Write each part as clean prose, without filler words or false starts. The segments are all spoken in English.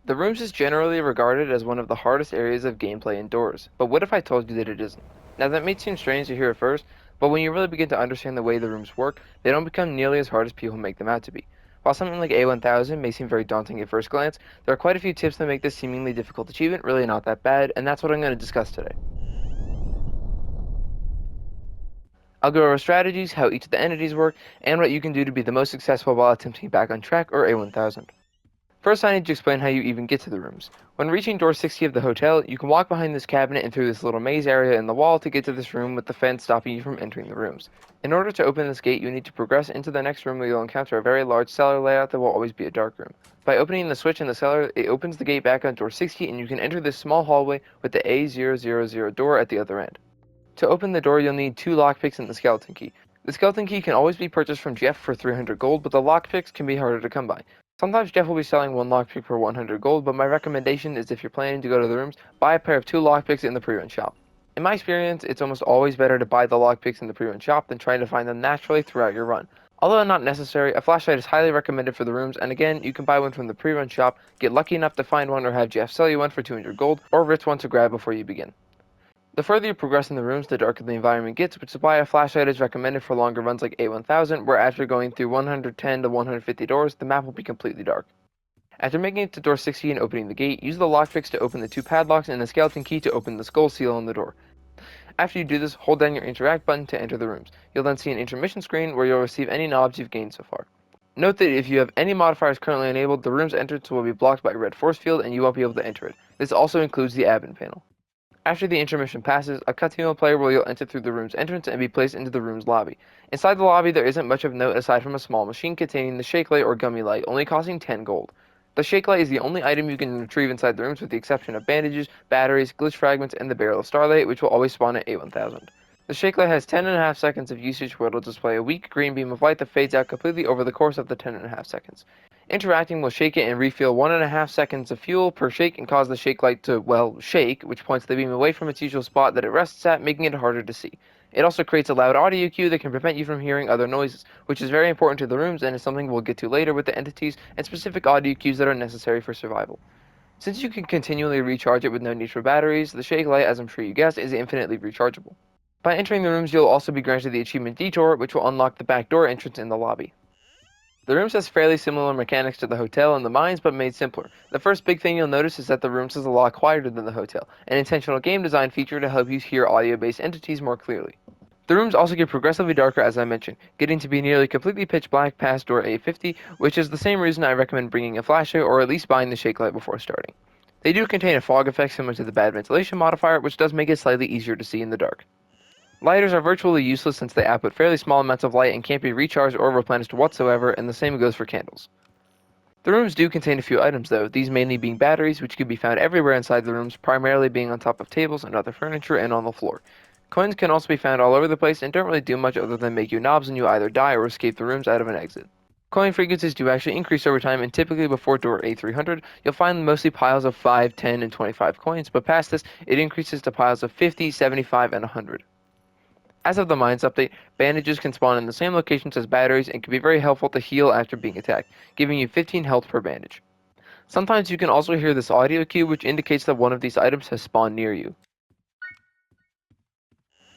The rooms is generally regarded as one of the hardest areas of gameplay indoors, but what if I told you that it isn't? Now that may seem strange to hear at first, but when you really begin to understand the way the rooms work, they don't become nearly as hard as people make them out to be. While something like A1000 may seem very daunting at first glance, there are quite a few tips that make this seemingly difficult achievement really not that bad, and that's what I'm going to discuss today. I'll go over strategies, how each of the entities work, and what you can do to be the most successful while attempting back on track or A1000. First, I need to explain how you even get to the rooms. When reaching door 60 of the hotel, you can walk behind this cabinet and through this little maze area in the wall to get to this room with the fence stopping you from entering the rooms. In order to open this gate, you need to progress into the next room where you'll encounter a very large cellar layout that will always be a dark room. By opening the switch in the cellar, it opens the gate back on door 60 and you can enter this small hallway with the A000 door at the other end. To open the door, you'll need 2 lockpicks and the skeleton key. The skeleton key can always be purchased from Jeff for 300 gold, but the lockpicks can be harder to come by. Sometimes Jeff will be selling 1 lockpick for 100 gold, but my recommendation is if you're planning to go to the rooms, buy a pair of 2 lockpicks in the pre-run shop. In my experience, it's almost always better to buy the lockpicks in the pre-run shop than trying to find them naturally throughout your run. Although not necessary, a flashlight is highly recommended for the rooms, and again, you can buy one from the pre-run shop, get lucky enough to find one or have Jeff sell you one for 200 gold, or rich one to grab before you begin. The further you progress in the rooms, the darker the environment gets, which is why a flashlight is recommended for longer runs like A1000, where after going through 110 to 150 doors, the map will be completely dark. After making it to door 60 and opening the gate, use the lockpicks to open the 2 padlocks and the skeleton key to open the skull seal on the door. After you do this, hold down your interact button to enter the rooms. You'll then see an intermission screen where you'll receive any knobs you've gained so far. Note that if you have any modifiers currently enabled, the room's entrance will be blocked by a red force field and you won't be able to enter it. This also includes the admin panel. After the intermission passes, a cutscene will play where you'll enter through the room's entrance and be placed into the room's lobby. Inside the lobby, there isn't much of note aside from a small machine containing the shake light or gummy light, only costing 10 gold. The shake light is the only item you can retrieve inside the rooms with the exception of bandages, batteries, glitch fragments, and the barrel of starlight, which will always spawn at A1000. The shake light has 10.5 seconds of usage where it'll display a weak green beam of light that fades out completely over the course of the 10.5 seconds. Interacting will shake it and refill 1.5 seconds of fuel per shake and cause the shake light to, well, shake, which points the beam away from its usual spot that it rests at, making it harder to see. It also creates a loud audio cue that can prevent you from hearing other noises, which is very important to the rooms and is something we'll get to later with the entities and specific audio cues that are necessary for survival. Since you can continually recharge it with no need for batteries, the shake light, as I'm sure you guessed, is infinitely rechargeable. By entering the rooms, you'll also be granted the achievement Detour, which will unlock the back door entrance in the lobby. The rooms has fairly similar mechanics to the hotel and the mines, but made simpler. The first big thing you'll notice is that the rooms is a lot quieter than the hotel, an intentional game design feature to help you hear audio-based entities more clearly. The rooms also get progressively darker as I mentioned, getting to be nearly completely pitch black past door A50, which is the same reason I recommend bringing a flashlight or at least buying the shake light before starting. They do contain a fog effect similar to the bad ventilation modifier, which does make it slightly easier to see in the dark. Lighters are virtually useless since they output fairly small amounts of light and can't be recharged or replenished whatsoever, and the same goes for candles. The rooms do contain a few items though, these mainly being batteries, which can be found everywhere inside the rooms, primarily being on top of tables and other furniture and on the floor. Coins can also be found all over the place and don't really do much other than make you knobs and you either die or escape the rooms out of an exit. Coin frequencies do actually increase over time, and typically before door A300, you'll find mostly piles of 5, 10, and 25 coins, but past this, it increases to piles of 50, 75, and 100. As of the Mines update, bandages can spawn in the same locations as batteries and can be very helpful to heal after being attacked, giving you 15 health per bandage. Sometimes you can also hear this audio cue which indicates that one of these items has spawned near you.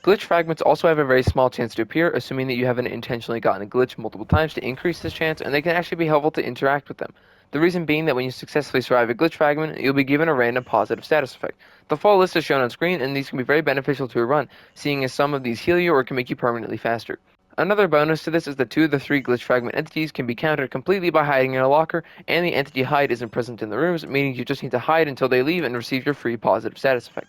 Glitch fragments also have a very small chance to appear, assuming that you haven't intentionally gotten a glitch multiple times to increase this chance, and they can actually be helpful to interact with them. The reason being that when you successfully survive a glitch fragment, you'll be given a random positive status effect. The full list is shown on screen, and these can be very beneficial to a run, seeing as some of these heal you or can make you permanently faster. Another bonus to this is that 2 of the 3 glitch fragment entities can be countered completely by hiding in a locker, and the entity hide isn't present in the rooms, meaning you just need to hide until they leave and receive your free positive status effect.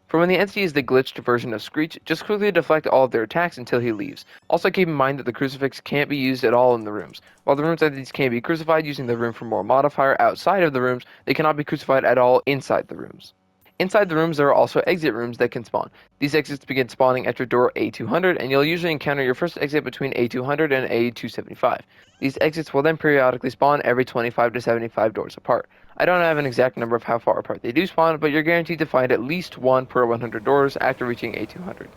For when the entity is the glitched version of Screech, just quickly deflect all of their attacks until he leaves. Also keep in mind that the crucifix can't be used at all in the rooms. While the rooms entities can be crucified using the room for more modifier outside of the rooms, they cannot be crucified at all inside the rooms. Inside the rooms there are also exit rooms that can spawn. These exits begin spawning after door A200, and you'll usually encounter your first exit between A200 and A275. These exits will then periodically spawn every 25 to 75 doors apart. I don't have an exact number of how far apart they do spawn, but you're guaranteed to find at least one per 100 doors after reaching A200.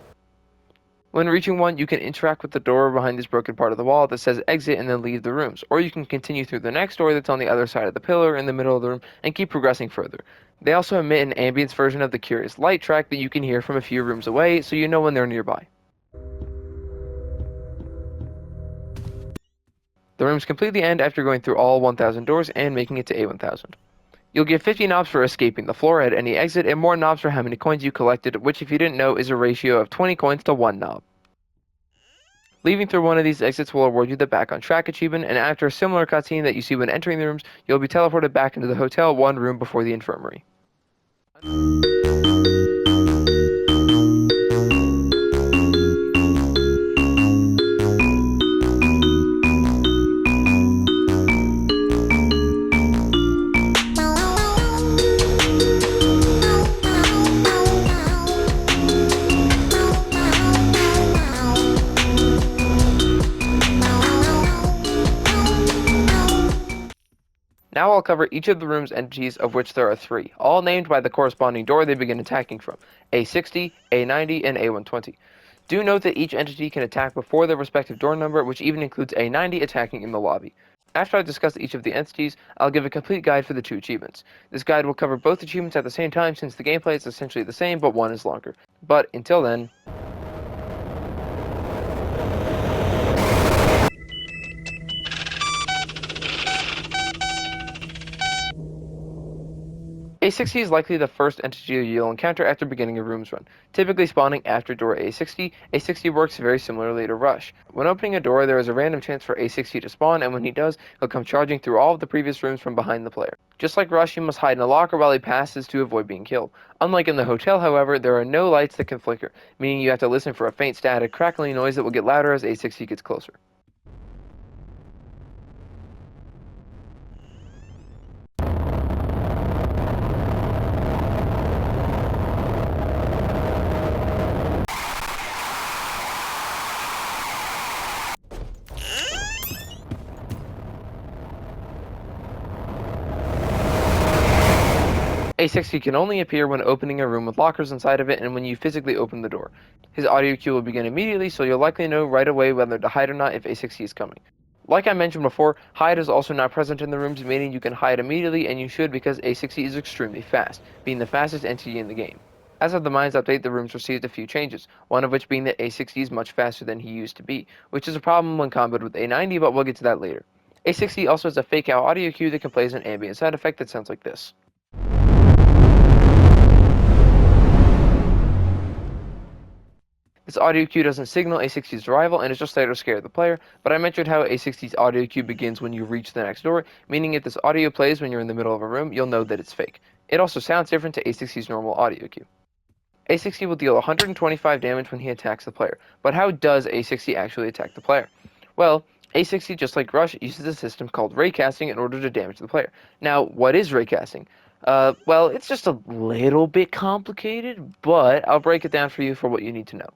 When reaching one, you can interact with the door behind this broken part of the wall that says exit and then leave the rooms, or you can continue through the next door that's on the other side of the pillar in the middle of the room and keep progressing further. They also emit an ambience version of the Curious Light track that you can hear from a few rooms away, so you know when they're nearby. The rooms completely end after going through all 1000 doors and making it to A1000. You'll get 50 knobs for escaping the floor at any exit and more knobs for how many coins you collected, which if you didn't know is a ratio of 20 coins to 1 knob. Leaving through one of these exits will award you the Back on Track achievement, and after a similar cutscene that you see when entering the rooms, you'll be teleported back into the hotel one room before the infirmary. Now I'll cover each of the room's entities, of which there are 3, all named by the corresponding door they begin attacking from: A60, A90, and A120. Do note that each entity can attack before their respective door number, which even includes A90 attacking in the lobby. After I discuss each of the entities, I'll give a complete guide for the 2 achievements. This guide will cover both achievements at the same time since the gameplay is essentially the same, but one is longer. But until then, A60 is likely the first entity you'll encounter after beginning a rooms run. Typically spawning after door A60, A60 works very similarly to Rush. When opening a door, there is a random chance for A60 to spawn, and when he does, he'll come charging through all of the previous rooms from behind the player. Just like Rush, you must hide in a locker while he passes to avoid being killed. Unlike in the hotel, however, there are no lights that can flicker, meaning you have to listen for a faint static, crackling noise that will get louder as A60 gets closer. A60 can only appear when opening a room with lockers inside of it and when you physically open the door. His audio cue will begin immediately, so you'll likely know right away whether to hide or not if A60 is coming. Like I mentioned before, hide is also not present in the rooms, meaning you can hide immediately, and you should because A60 is extremely fast, being the fastest entity in the game. As of the Mines update, the rooms received a few changes, one of which being that A60 is much faster than he used to be, which is a problem when comboed with A90, but we'll get to that later. A60 also has a fake out audio cue that can play as an ambient sound effect that sounds like this. This audio cue doesn't signal A60's arrival and is just there to scare the player, but I mentioned how A60's audio cue begins when you reach the next door, meaning if this audio plays when you're in the middle of a room, you'll know that it's fake. It also sounds different to A60's normal audio cue. A60 will deal 125 damage when he attacks the player, but how does A60 actually attack the player? Well, A60, just like Rush, uses a system called raycasting in order to damage the player. Now, what is raycasting? Well, it's just a little bit complicated, but I'll break it down for you for what you need to know.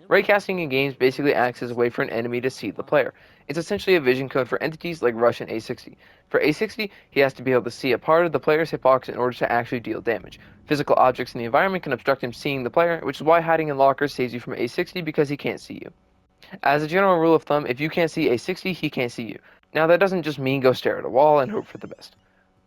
Raycasting in games basically acts as a way for an enemy to see the player. It's essentially a vision code for entities like Rush and A60. For A60, he has to be able to see a part of the player's hitbox in order to actually deal damage. Physical objects in the environment can obstruct him seeing the player, which is why hiding in lockers saves you from A60 because he can't see you. As a general rule of thumb, if you can't see A60, he can't see you. Now that doesn't just mean go stare at a wall and hope for the best.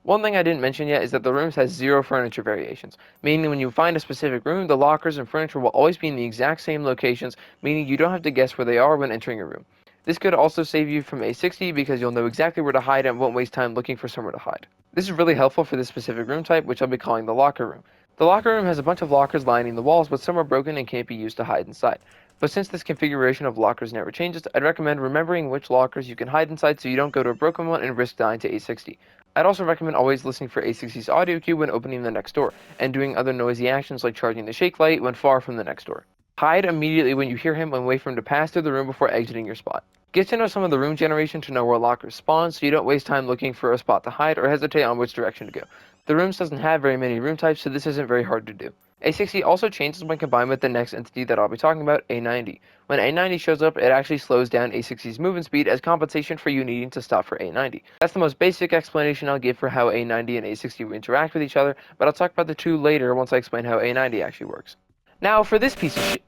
One thing I didn't mention yet is that the rooms has 0 furniture variations, meaning when you find a specific room, the lockers and furniture will always be in the exact same locations, meaning you don't have to guess where they are when entering a room. This could also save you from A60 because you'll know exactly where to hide and won't waste time looking for somewhere to hide. This is really helpful for this specific room type, which I'll be calling the locker room. The locker room has a bunch of lockers lining the walls, but some are broken and can't be used to hide inside. But since this configuration of lockers never changes, I'd recommend remembering which lockers you can hide inside so you don't go to a broken one and risk dying to A60. I'd also recommend always listening for A60's audio cue when opening the next door, and doing other noisy actions like charging the shake light when far from the next door. Hide immediately when you hear him and wait for him to pass through the room before exiting your spot. Get to know some of the room generation to know where lockers spawn so you don't waste time looking for a spot to hide or hesitate on which direction to go. The rooms doesn't have very many room types, so this isn't very hard to do. A60 also changes when combined with the next entity that I'll be talking about, A90. When A90 shows up, it actually slows down A60's movement speed as compensation for you needing to stop for A90. That's the most basic explanation I'll give for how A90 and A60 interact with each other, but I'll talk about the two later once I explain how A90 actually works. Now for this piece of shit.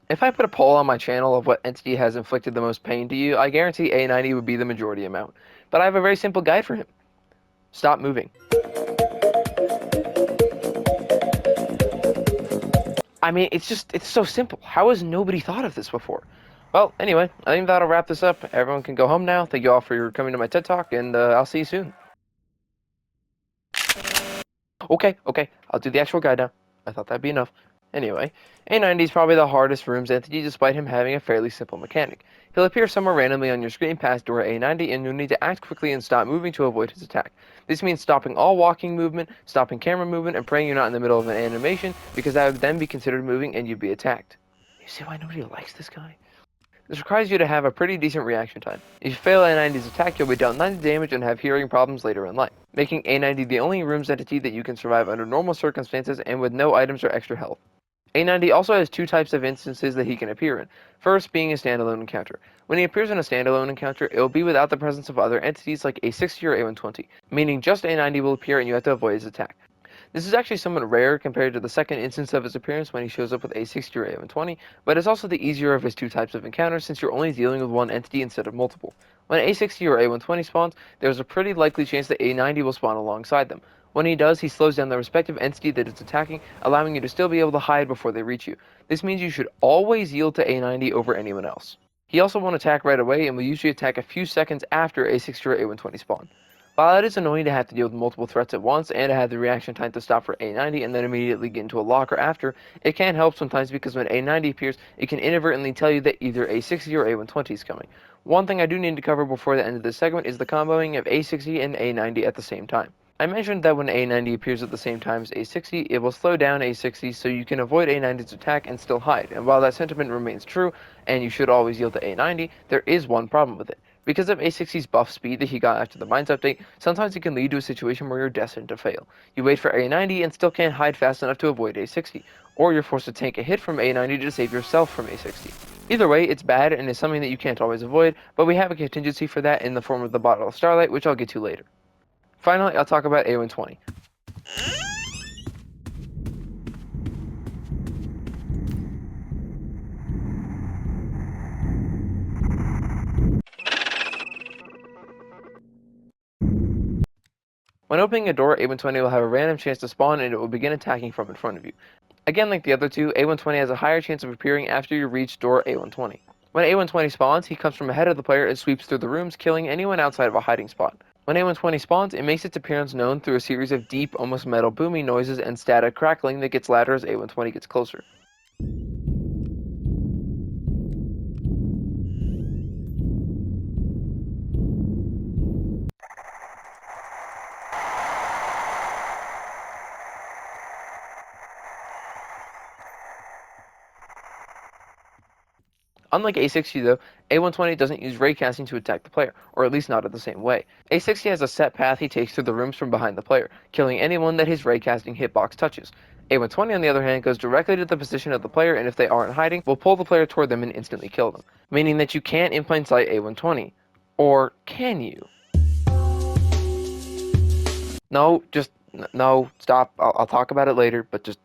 If I put a poll on my channel of what entity has inflicted the most pain to you, I guarantee A90 would be the majority amount. But I have a very simple guide for him. Stop moving. I mean, it's so simple. How has nobody thought of this before? Well, anyway, I think that'll wrap this up. Everyone can go home now. Thank you all for coming to my TED Talk, and I'll see you soon. Okay, I'll do the actual guide now. I thought that'd be enough. Anyway, A90 is probably the hardest rooms entity despite him having a fairly simple mechanic. He'll appear somewhere randomly on your screen past door A90 and you'll need to act quickly and stop moving to avoid his attack. This means stopping all walking movement, stopping camera movement, and praying you're not in the middle of an animation because that would then be considered moving and you'd be attacked. You see why nobody likes this guy? This requires you to have a pretty decent reaction time. If you fail A90's attack, you'll be dealt 90 damage and have hearing problems later in life, making A90 the only rooms entity that you can survive under normal circumstances and with no items or extra health. A90 also has two types of instances that he can appear in, first being a standalone encounter. When he appears in a standalone encounter, it will be without the presence of other entities like A60 or A120, meaning just A90 will appear and you have to avoid his attack. This is actually somewhat rare compared to the second instance of his appearance when he shows up with A60 or A120, but it's also the easier of his two types of encounters since you're only dealing with one entity instead of multiple. When A60 or A120 spawns, there's a pretty likely chance that A90 will spawn alongside them. When he does, he slows down the respective entity that it's attacking, allowing you to still be able to hide before they reach you. This means you should always yield to A90 over anyone else. He also won't attack right away and will usually attack a few seconds after A60 or A120 spawn. While it is annoying to have to deal with multiple threats at once and to have the reaction time to stop for A90 and then immediately get into a locker after, it can help sometimes because when A90 appears, it can inadvertently tell you that either A60 or A120 is coming. One thing I do need to cover before the end of this segment is the comboing of A60 and A90 at the same time. I mentioned that when A90 appears at the same time as A60, it will slow down A60 so you can avoid A90's attack and still hide. And while that sentiment remains true, and you should always yield to A90, there is one problem with it. Because of A60's buff speed that he got after the Mines update, sometimes it can lead to a situation where you're destined to fail. You wait for A90 and still can't hide fast enough to avoid A60, or you're forced to tank a hit from A90 to save yourself from A60. Either way, it's bad and is something that you can't always avoid, but we have a contingency for that in the form of the Bottle of Starlight, which I'll get to later. Finally, I'll talk about A120. When opening a door, A120 will have a random chance to spawn and it will begin attacking from in front of you. Again, like the other two, A120 has a higher chance of appearing after you reach door A120. When A120 spawns, he comes from ahead of the player and sweeps through the rooms, killing anyone outside of a hiding spot. When A120 spawns, it makes its appearance known through a series of deep, almost metal booming noises and static crackling that gets louder as A120 gets closer. Unlike A60 though, A120 doesn't use raycasting to attack the player, or at least not in the same way. A60 has a set path he takes through the rooms from behind the player, killing anyone that his raycasting hitbox touches. A120 on the other hand goes directly to the position of the player and if they aren't hiding, will pull the player toward them and instantly kill them, meaning that you can't in plain sight A120. Or can you? No, no, stop. I'll talk about it later, but just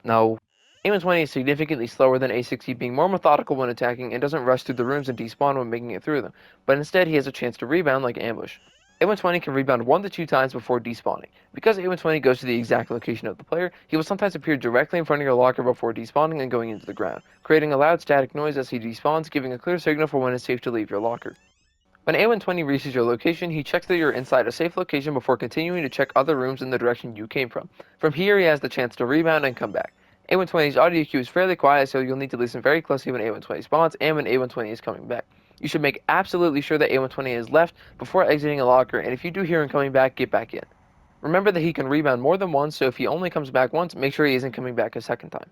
no. A120 is significantly slower than A60, being more methodical when attacking and doesn't rush through the rooms and despawn when making it through them, but instead he has a chance to rebound like Ambush. A120 can rebound 1 to 2 times before despawning. Because A120 goes to the exact location of the player, he will sometimes appear directly in front of your locker before despawning and going into the ground, creating a loud static noise as he despawns, giving a clear signal for when it's safe to leave your locker. When A120 reaches your location, he checks that you're inside a safe location before continuing to check other rooms in the direction you came from. From here, he has the chance to rebound and come back. A120's audio cue is fairly quiet, so you'll need to listen very closely when A120 spawns and when A120 is coming back. You should make absolutely sure that A120 is left before exiting a locker, and if you do hear him coming back, get back in. Remember that he can rebound more than once, so if he only comes back once, make sure he isn't coming back a second time.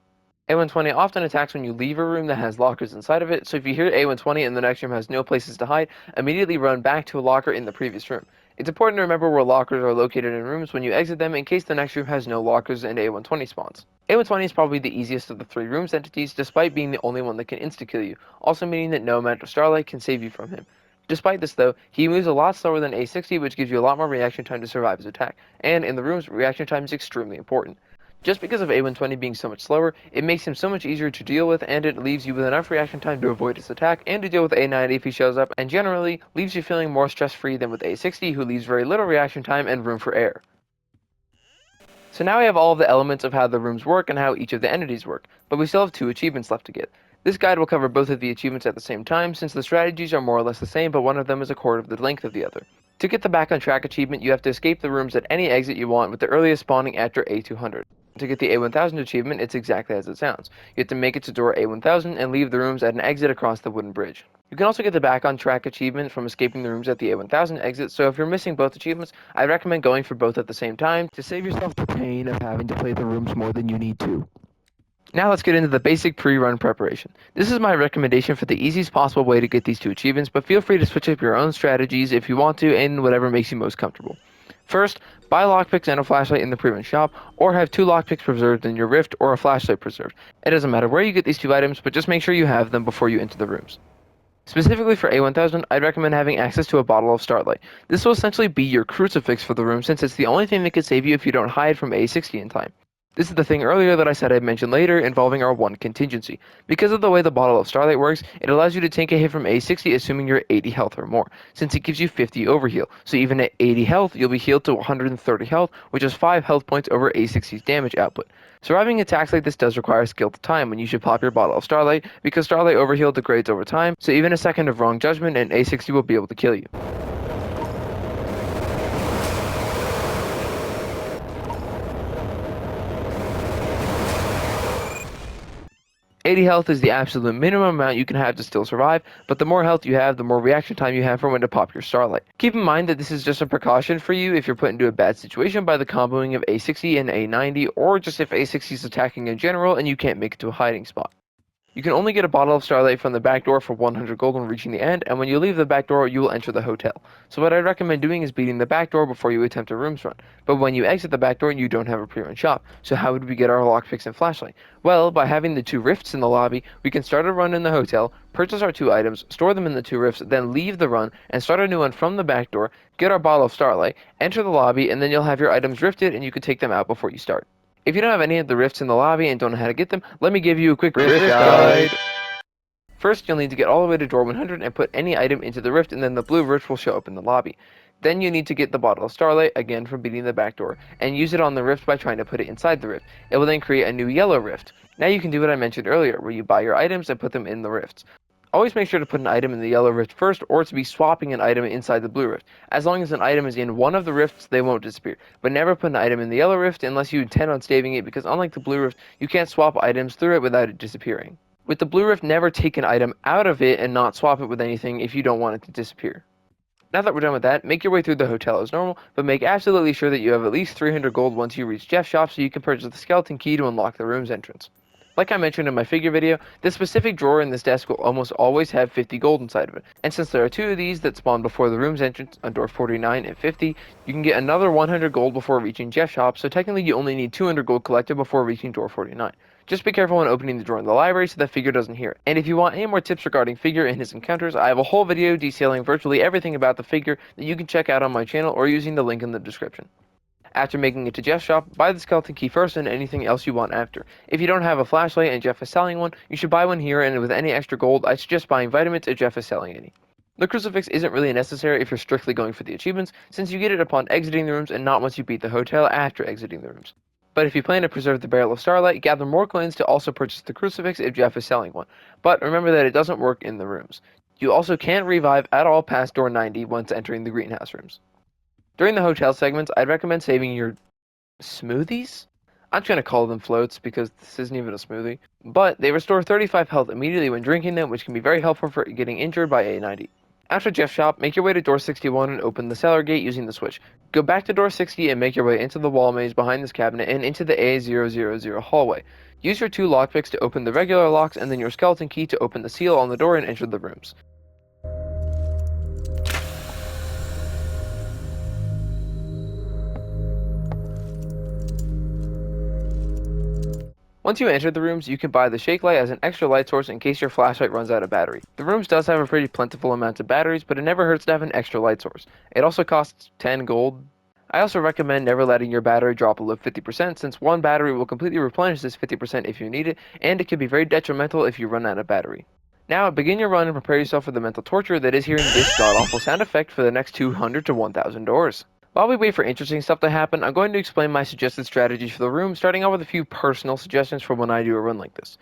A120 often attacks when you leave a room that has lockers inside of it, so if you hear A120 and the next room has no places to hide, immediately run back to a locker in the previous room. It's important to remember where lockers are located in rooms when you exit them in case the next room has no lockers and A120 spawns. A120 is probably the easiest of the 3 rooms entities, despite being the only one that can insta-kill you, also meaning that no amount of Starlight can save you from him. Despite this though, he moves a lot slower than A60, which gives you a lot more reaction time to survive his attack, and in the rooms, reaction time is extremely important. Just because of A120 being so much slower, it makes him so much easier to deal with, and it leaves you with enough reaction time to avoid his attack and to deal with A90 if he shows up, and generally leaves you feeling more stress-free than with A60, who leaves very little reaction time and room for error. So now we have all of the elements of how the rooms work and how each of the entities work, but we still have 2 achievements left to get. This guide will cover both of the achievements at the same time, since the strategies are more or less the same, but one of them is a quarter of the length of the other. To get the Back on Track achievement, you have to escape the rooms at any exit you want with the earliest spawning after A200. To get the A1000 achievement, it's exactly as it sounds. You have to make it to door A1000 and leave the rooms at an exit across the wooden bridge. You can also get the Back on Track achievement from escaping the rooms at the A1000 exit, so if you're missing both achievements, I recommend going for both at the same time to save yourself the pain of having to play the rooms more than you need to. Now let's get into the basic pre-run preparation. This is my recommendation for the easiest possible way to get these 2 achievements, but feel free to switch up your own strategies if you want to and whatever makes you most comfortable. First, buy lockpicks and a flashlight in the pre-run shop, or have 2 lockpicks preserved in your rift or a flashlight preserved. It doesn't matter where you get these 2 items, but just make sure you have them before you enter the rooms. Specifically for A1000, I'd recommend having access to a bottle of Starlight. This will essentially be your crucifix for the room, since it's the only thing that can save you if you don't hide from A60 in time. This is the thing earlier that I said I'd mention later involving our 1 contingency. Because of the way the bottle of Starlight works, it allows you to take a hit from A60 assuming you're at 80 health or more, since it gives you 50 overheal. So even at 80 health, you'll be healed to 130 health, which is 5 health points over A60's damage output. Surviving attacks like this does require skill to time when you should pop your bottle of Starlight, because Starlight overheal degrades over time, so even a second of wrong judgment and A60 will be able to kill you. 80 health is the absolute minimum amount you can have to still survive, but the more health you have, the more reaction time you have for when to pop your Starlight. Keep in mind that this is just a precaution for you if you're put into a bad situation by the comboing of A60 and A90, or just if A60 is attacking in general and you can't make it to a hiding spot. You can only get a bottle of Starlight from the back door for 100 gold when reaching the end, and when you leave the back door, you will enter the hotel. So what I'd recommend doing is beating the back door before you attempt a rooms run. But when you exit the back door, you don't have a pre-run shop. So how would we get our lockpicks and flashlight? Well, by having the 2 rifts in the lobby, we can start a run in the hotel, purchase our 2 items, store them in the 2 rifts, then leave the run, and start a new one from the back door, get our bottle of Starlight, enter the lobby, and then you'll have your items rifted and you can take them out before you start. If you don't have any of the rifts in the lobby and don't know how to get them, let me give you a quick rift guide. First, you'll need to get all the way to door 100 and put any item into the rift, and then the blue rift will show up in the lobby. Then you need to get the bottle of Starlight, again from beating the back door, and use it on the rift by trying to put it inside the rift. It will then create a new yellow rift. Now you can do what I mentioned earlier, where you buy your items and put them in the rifts. Always make sure to put an item in the yellow rift first, or to be swapping an item inside the blue rift. As long as an item is in one of the rifts, they won't disappear. But never put an item in the yellow rift unless you intend on staving it, because unlike the blue rift, you can't swap items through it without it disappearing. With the blue rift, never take an item out of it and not swap it with anything if you don't want it to disappear. Now that we're done with that, make your way through the hotel as normal, but make absolutely sure that you have at least 300 gold once you reach Jeff's shop so you can purchase the skeleton key to unlock the room's entrance. Like I mentioned in my figure video, this specific drawer in this desk will almost always have 50 gold inside of it, and since there are 2 of these that spawn before the room's entrance on door 49 and 50, you can get another 100 gold before reaching Jeff's shop, so technically you only need 200 gold collected before reaching door 49. Just be careful when opening the drawer in the library so that figure doesn't hear it. And if you want any more tips regarding figure and his encounters, I have a whole video detailing virtually everything about the figure that you can check out on my channel or using the link in the description. After making it to Jeff's shop, buy the skeleton key first and anything else you want after. If you don't have a flashlight and Jeff is selling one, you should buy one here, and with any extra gold, I suggest buying vitamins if Jeff is selling any. The crucifix isn't really necessary if you're strictly going for the achievements, since you get it upon exiting the rooms and not once you beat the hotel after exiting the rooms. But if you plan to preserve the barrel of Starlight, gather more coins to also purchase the crucifix if Jeff is selling one. But remember that it doesn't work in the rooms. You also can't revive at all past door 90 once entering the greenhouse rooms. During the hotel segments, I'd recommend saving your smoothies? I'm just going to call them floats because this isn't even a smoothie. But they restore 35 health immediately when drinking them, which can be very helpful for getting injured by A90. After Jeff's shop, make your way to door 61 and open the cellar gate using the switch. Go back to door 60 and make your way into the wall maze behind this cabinet and into the A000 hallway. Use your 2 lockpicks to open the regular locks and then your skeleton key to open the seal on the door and enter the rooms. Once you enter the rooms, you can buy the shake light as an extra light source in case your flashlight runs out of battery. The rooms does have a pretty plentiful amount of batteries, but it never hurts to have an extra light source. It also costs 10 gold. I also recommend never letting your battery drop below 50% since one battery will completely replenish this 50% if you need it, and it can be very detrimental if you run out of battery. Now, begin your run and prepare yourself for the mental torture that is hearing this god-awful sound effect for the next 200 to 1000 doors. While we wait for interesting stuff to happen, I'm going to explain my suggested strategies for the room, starting out with a few personal suggestions for when I do a run like this.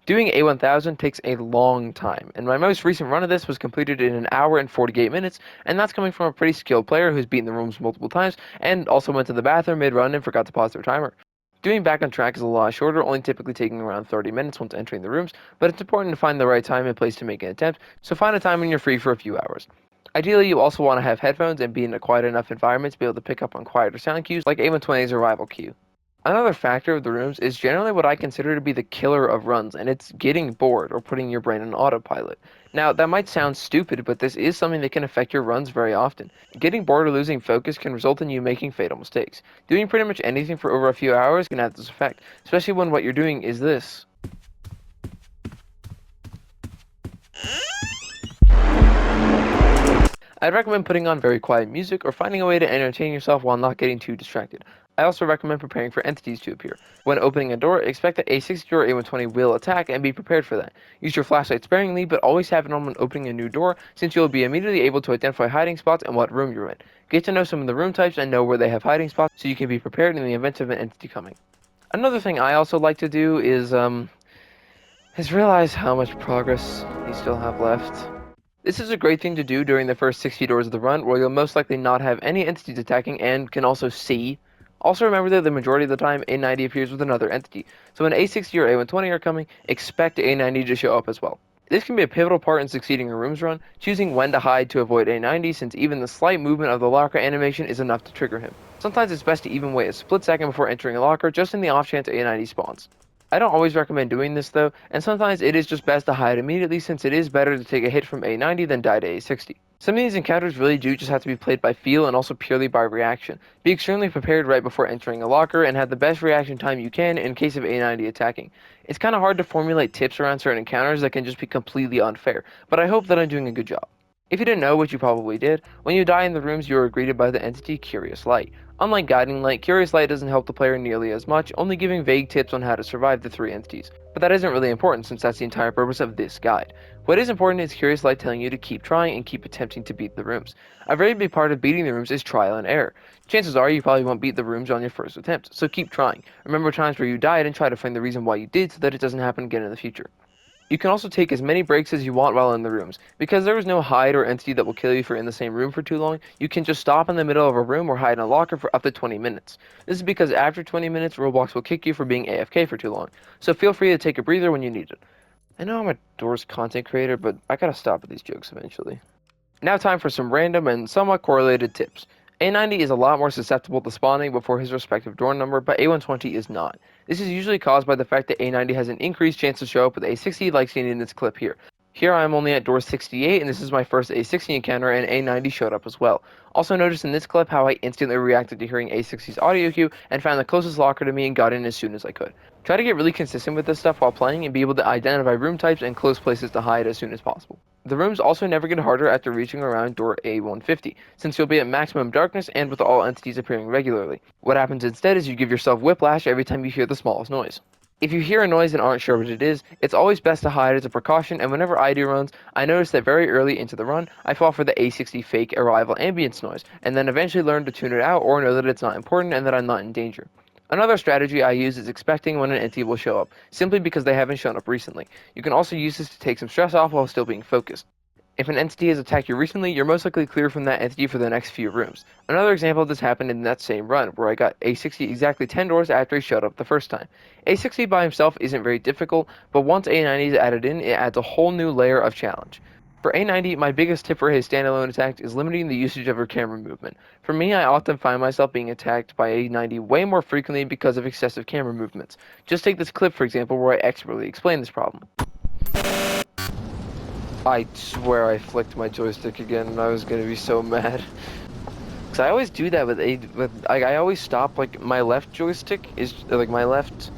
Doing A1000 takes a long time, and my most recent run of this was completed in an hour and 48 minutes, and that's coming from a pretty skilled player who's beaten the rooms multiple times, and also went to the bathroom mid-run and forgot to pause their timer. Doing back on track is a lot shorter, only typically taking around 30 minutes once entering the rooms, but it's important to find the right time and place to make an attempt, so find a time when you're free for a few hours. Ideally, you also want to have headphones and be in a quiet enough environment to be able to pick up on quieter sound cues like A120's arrival cue. Another factor of the rooms is generally what I consider to be the killer of runs, and it's getting bored or putting your brain on autopilot. Now, that might sound stupid, but this is something that can affect your runs very often. Getting bored or losing focus can result in you making fatal mistakes. Doing pretty much anything for over a few hours can have this effect, especially when what you're doing is this. I'd recommend putting on very quiet music or finding a way to entertain yourself while not getting too distracted. I also recommend preparing for entities to appear. When opening a door, expect that A60 or A120 will attack and be prepared for that. Use your flashlight sparingly, but always have it on when opening a new door, since you'll be immediately able to identify hiding spots and what room you're in. Get to know some of the room types and know where they have hiding spots so you can be prepared in the event of an entity coming. Another thing I also like to do is realize how much progress you still have left. This is a great thing to do during the first 60 doors of the run, where you'll most likely not have any entities attacking and can also see. Also remember that the majority of the time, A90 appears with another entity, so when A60 or A120 are coming, expect A90 to show up as well. This can be a pivotal part in succeeding a rooms run, choosing when to hide to avoid A90 since even the slight movement of the locker animation is enough to trigger him. Sometimes it's best to even wait a split second before entering a locker just in the off chance A90 spawns. I don't always recommend doing this though, and sometimes it is just best to hide immediately since it is better to take a hit from A90 than die to A60. Some of these encounters really do just have to be played by feel and also purely by reaction. Be extremely prepared right before entering a locker and have the best reaction time you can in case of A90 attacking. It's kinda hard to formulate tips around certain encounters that can just be completely unfair, but I hope that I'm doing a good job. If you didn't know, which you probably did, when you die in the rooms you are greeted by the entity Curious Light. Unlike Guiding Light, Curious Light doesn't help the player nearly as much, only giving vague tips on how to survive the three entities. But that isn't really important since that's the entire purpose of this guide. What is important is Curious Light telling you to keep trying and keep attempting to beat the rooms. A very big part of beating the rooms is trial and error. Chances are you probably won't beat the rooms on your first attempt, so keep trying. Remember times where you died and try to find the reason why you did so that it doesn't happen again in the future. You can also take as many breaks as you want while in the rooms. Because there is no hide or entity that will kill you if you're in the same room for too long, you can just stop in the middle of a room or hide in a locker for up to 20 minutes. This is because after 20 minutes, Roblox will kick you for being AFK for too long, so feel free to take a breather when you need it. I know I'm a Doors content creator, but I gotta stop with these jokes eventually. Now time for some random and somewhat correlated tips. A90 is a lot more susceptible to spawning before his respective door number, but A120 is not. This is usually caused by the fact that A90 has an increased chance to show up with A60 like seen in this clip here. Here I am only at door 68 and this is my first A60 encounter and A90 showed up as well. Also notice in this clip how I instantly reacted to hearing A60's audio cue and found the closest locker to me and got in as soon as I could. Try to get really consistent with this stuff while playing and be able to identify room types and close places to hide as soon as possible. The rooms also never get harder after reaching around door A150, since you'll be at maximum darkness and with all entities appearing regularly. What happens instead is you give yourself whiplash every time you hear the smallest noise. If you hear a noise and aren't sure what it is, it's always best to hide as a precaution, and whenever I do runs, I notice that very early into the run, I fall for the A60 fake arrival ambience noise, and then eventually learn to tune it out or know that it's not important and that I'm not in danger. Another strategy I use is expecting when an entity will show up, simply because they haven't shown up recently. You can also use this to take some stress off while still being focused. If an entity has attacked you recently, you're most likely clear from that entity for the next few rooms. Another example of this happened in that same run, where I got A60 exactly 10 doors after he showed up the first time. A60 by himself isn't very difficult, but once A90 is added in, it adds a whole new layer of challenge. For A90, my biggest tip for his standalone attack is limiting the usage of her camera movement. For me, I often find myself being attacked by A90 way more frequently because of excessive camera movements. Just take this clip for example where I expertly explain this problem. I swear I flicked my joystick again and I was gonna be so mad. Cause I always do that I always stop, like, my left joystick is, like, my left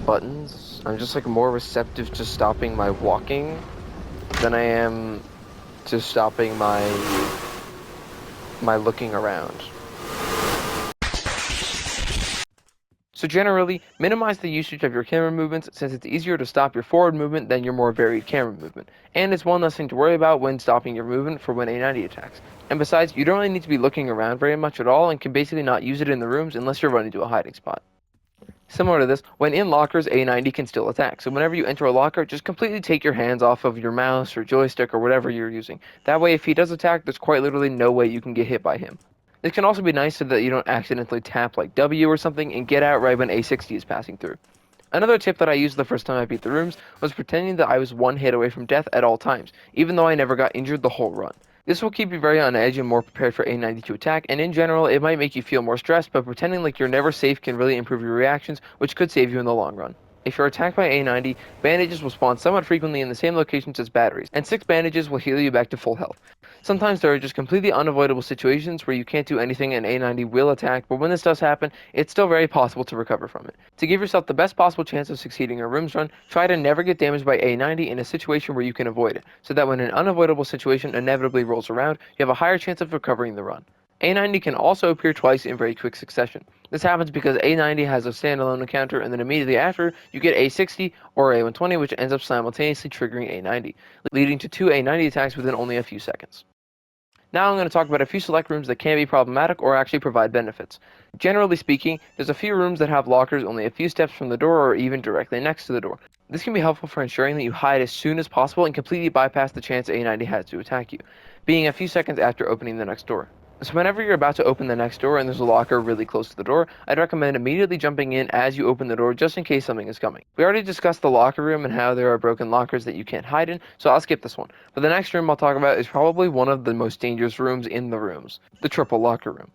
buttons. I'm just, like, more receptive to stopping my walking than I am to stopping my my looking around. So generally, minimize the usage of your camera movements since it's easier to stop your forward movement than your more varied camera movement, and it's one less thing to worry about when stopping your movement for when A90 attacks. And besides, you don't really need to be looking around very much at all and can basically not use it in the rooms unless you're running to a hiding spot. Similar to this, when in lockers, A90 can still attack, so whenever you enter a locker, just completely take your hands off of your mouse or joystick or whatever you're using. That way, if he does attack, there's quite literally no way you can get hit by him. This can also be nice so that you don't accidentally tap like W or something and get out right when A60 is passing through. Another tip that I used the first time I beat the rooms was pretending that I was one hit away from death at all times, even though I never got injured the whole run. This will keep you very on edge and more prepared for A90 to attack, and in general, it might make you feel more stressed, but pretending like you're never safe can really improve your reactions, which could save you in the long run. If you're attacked by A90, bandages will spawn somewhat frequently in the same locations as batteries, and 6 bandages will heal you back to full health. Sometimes there are just completely unavoidable situations where you can't do anything and A90 will attack, but when this does happen, it's still very possible to recover from it. To give yourself the best possible chance of succeeding in a rooms run, try to never get damaged by A90 in a situation where you can avoid it, so that when an unavoidable situation inevitably rolls around, you have a higher chance of recovering the run. A90 can also appear twice in very quick succession. This happens because A90 has a standalone encounter and then immediately after, you get A60 or A120 which ends up simultaneously triggering A90, leading to 2 A90 attacks within only a few seconds. Now I'm going to talk about a few select rooms that can be problematic or actually provide benefits. Generally speaking, there's a few rooms that have lockers only a few steps from the door or even directly next to the door. This can be helpful for ensuring that you hide as soon as possible and completely bypass the chance A90 has to attack you, being a few seconds after opening the next door. So whenever you're about to open the next door and there's a locker really close to the door, I'd recommend immediately jumping in as you open the door just in case something is coming. We already discussed the locker room and how there are broken lockers that you can't hide in, so I'll skip this one. But the next room I'll talk about is probably one of the most dangerous rooms in the rooms, the triple locker room.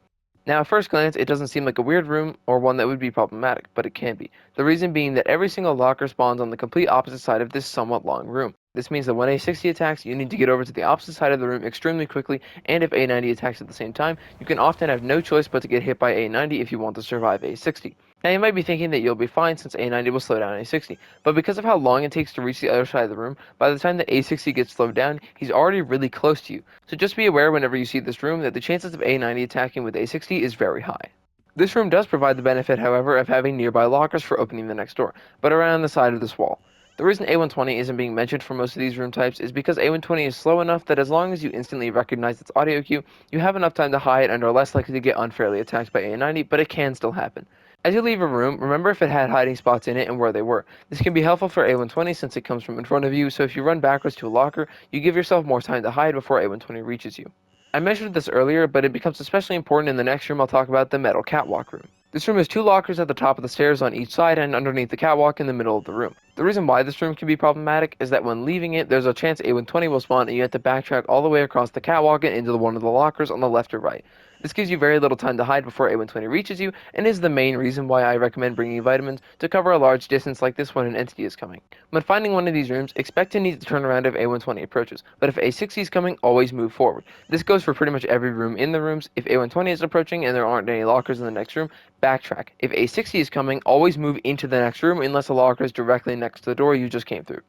Now, at first glance, it doesn't seem like a weird room or one that would be problematic, but it can be. The reason being that every single locker spawns on the complete opposite side of this somewhat long room. This means that when A60 attacks, you need to get over to the opposite side of the room extremely quickly, and if A90 attacks at the same time, you can often have no choice but to get hit by A90 if you want to survive A60. Now, you might be thinking that you'll be fine since A90 will slow down A60, but because of how long it takes to reach the other side of the room, by the time that A60 gets slowed down, he's already really close to you. So just be aware whenever you see this room that the chances of A90 attacking with A60 is very high. This room does provide the benefit, however, of having nearby lockers for opening the next door, but around the side of this wall. The reason A120 isn't being mentioned for most of these room types is because A120 is slow enough that as long as you instantly recognize its audio cue, you have enough time to hide and are less likely to get unfairly attacked by A90, but it can still happen. As you leave a room, remember if it had hiding spots in it and where they were. This can be helpful for A120 since it comes from in front of you, so if you run backwards to a locker, you give yourself more time to hide before A120 reaches you. I mentioned this earlier, but it becomes especially important in the next room I'll talk about, the metal catwalk room. This room has 2 lockers at the top of the stairs on each side and underneath the catwalk in the middle of the room. The reason why this room can be problematic is that when leaving it, there's a chance A120 will spawn and you have to backtrack all the way across the catwalk and into one of the lockers on the left or right. This gives you very little time to hide before A120 reaches you, and is the main reason why I recommend bringing vitamins to cover a large distance like this when an entity is coming. When finding one of these rooms, expect to need to turn around if A120 approaches, but if A60 is coming, always move forward. This goes for pretty much every room in the rooms. If A120 is approaching and there aren't any lockers in the next room, backtrack. If A60 is coming, always move into the next room unless a locker is directly next to the door you just came through.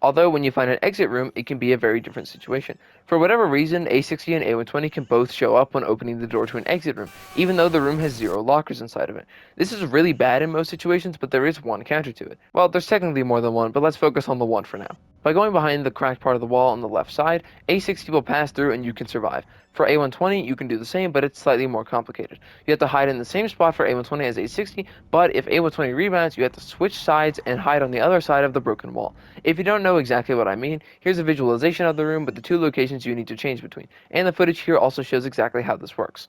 Although when you find an exit room, it can be a very different situation. For whatever reason, A60 and A120 can both show up when opening the door to an exit room, even though the room has 0 lockers inside of it. This is really bad in most situations, but there is one counter to it. Well, there's technically more than one, but let's focus on the one for now. By going behind the cracked part of the wall on the left side, A60 will pass through and you can survive. For A120, you can do the same, but it's slightly more complicated. You have to hide in the same spot for A120 as A60, but if A120 rebounds, you have to switch sides and hide on the other side of the broken wall. If you don't know exactly what I mean, here's a visualization of the room, but the 2 locations you need to change between. And the footage here also shows exactly how this works.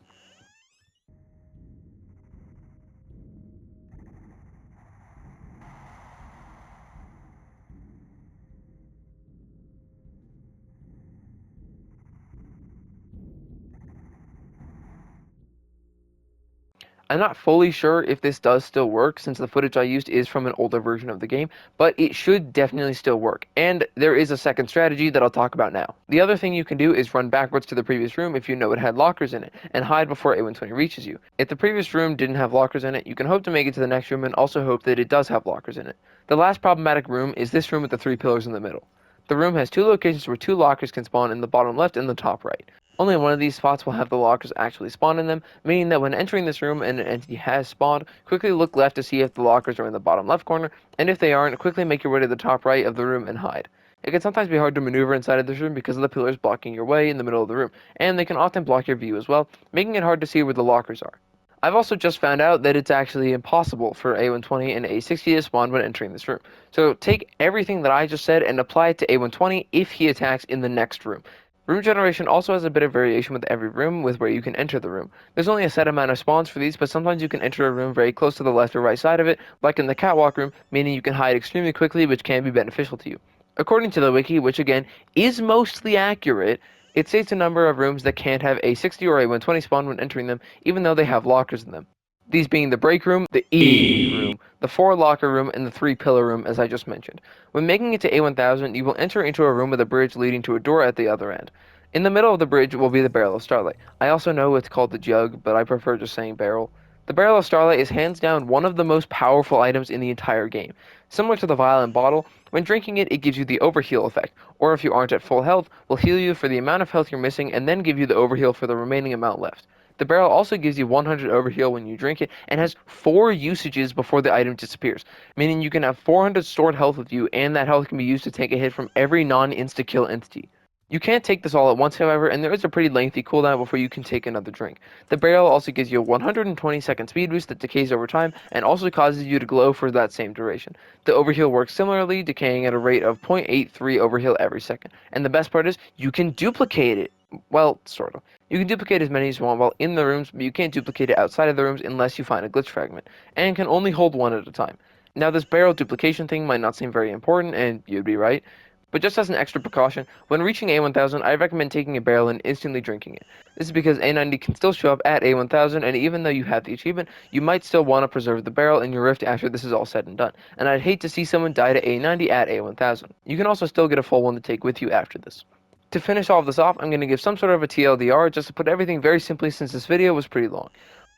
I'm not fully sure if this does still work since the footage I used is from an older version of the game, but it should definitely still work. And there is a second strategy that I'll talk about now. The other thing you can do is run backwards to the previous room if you know it had lockers in it, and hide before A120 reaches you. If the previous room didn't have lockers in it, you can hope to make it to the next room and also hope that it does have lockers in it. The last problematic room is this room with the 3 pillars in the middle. The room has 2 locations where 2 lockers can spawn in the bottom left and the top right. Only one of these spots will have the lockers actually spawn in them, meaning that when entering this room and an entity has spawned, quickly look left to see if the lockers are in the bottom left corner, and if they aren't, quickly make your way to the top right of the room and hide. It can sometimes be hard to maneuver inside of this room because of the pillars blocking your way in the middle of the room, and they can often block your view as well, making it hard to see where the lockers are. I've also just found out that it's actually impossible for A120 and A60 to spawn when entering this room. So take everything that I just said and apply it to A120 if he attacks in the next room. Room generation also has a bit of variation with every room with where you can enter the room. There's only a set amount of spawns for these, but sometimes you can enter a room very close to the left or right side of it, like in the catwalk room, meaning you can hide extremely quickly, which can be beneficial to you. According to the wiki, which again is mostly accurate, it states a number of rooms that can't have a 60 or a 120 spawn when entering them, even though they have lockers in them. These being the break room, the E room, the 4 locker room, and the 3 pillar room, as I just mentioned. When making it to A1000, you will enter into a room with a bridge leading to a door at the other end. In the middle of the bridge will be the barrel of starlight. I also know it's called the jug, but I prefer just saying barrel. The barrel of starlight is hands down one of the most powerful items in the entire game. Similar to the vial and bottle, when drinking it, it gives you the overheal effect, or if you aren't at full health, will heal you for the amount of health you're missing and then give you the overheal for the remaining amount left. The barrel also gives you 100 overheal when you drink it and has 4 usages before the item disappears, meaning you can have 400 stored health with you and that health can be used to take a hit from every non-insta-kill entity. You can't take this all at once, however, and there is a pretty lengthy cooldown before you can take another drink. The barrel also gives you a 120-second speed boost that decays over time and also causes you to glow for that same duration. The overheal works similarly, decaying at a rate of 0.83 overheal every second. And the best part is, you can duplicate it. Well, sort of. You can duplicate as many as you want while in the rooms, but you can't duplicate it outside of the rooms unless you find a glitch fragment, and can only hold one at a time. Now, this barrel duplication thing might not seem very important, and you'd be right, but just as an extra precaution, when reaching A1000, I recommend taking a barrel and instantly drinking it. This is because A90 can still show up at A1000, and even though you have the achievement, you might still want to preserve the barrel in your rift after this is all said and done, and I'd hate to see someone die to A90 at A1000. You can also still get a full one to take with you after this. To finish all of this off, I'm going to give some sort of a TLDR just to put everything very simply since this video was pretty long.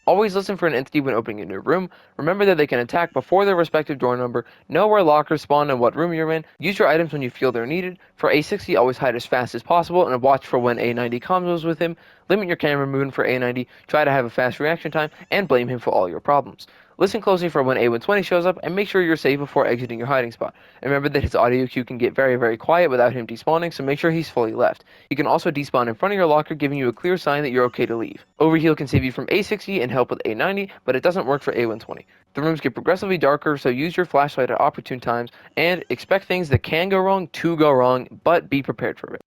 Always listen for an entity when opening a new room, remember that they can attack before their respective door number, know where lockers spawn and what room you're in, use your items when you feel they're needed, for A60 always hide as fast as possible and watch for when A90 combos with him, limit your camera movement for A90, try to have a fast reaction time, and blame him for all your problems. Listen closely for when A120 shows up and make sure you're safe before exiting your hiding spot. And remember that his audio cue can get very, very quiet without him despawning, so make sure he's fully left. He can also despawn in front of your locker, giving you a clear sign that you're okay to leave. Overheal can save you from A60 and help with A90, but it doesn't work for A120. The rooms get progressively darker, so use your flashlight at opportune times, and expect things that can go wrong to go wrong, but be prepared for it.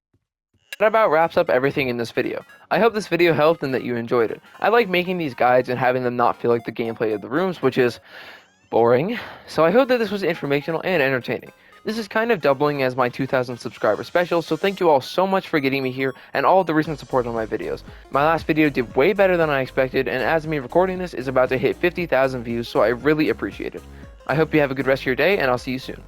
That about wraps up everything in this video. I hope this video helped and that you enjoyed it. I like making these guides and having them not feel like the gameplay of the rooms, which is boring. So I hope that this was informational and entertaining. This is kind of doubling as my 2,000 subscriber special, so thank you all so much for getting me here and all of the recent support on my videos. My last video did way better than I expected, and as me recording this is about to hit 50,000 views, so I really appreciate it. I hope you have a good rest of your day, and I'll see you soon.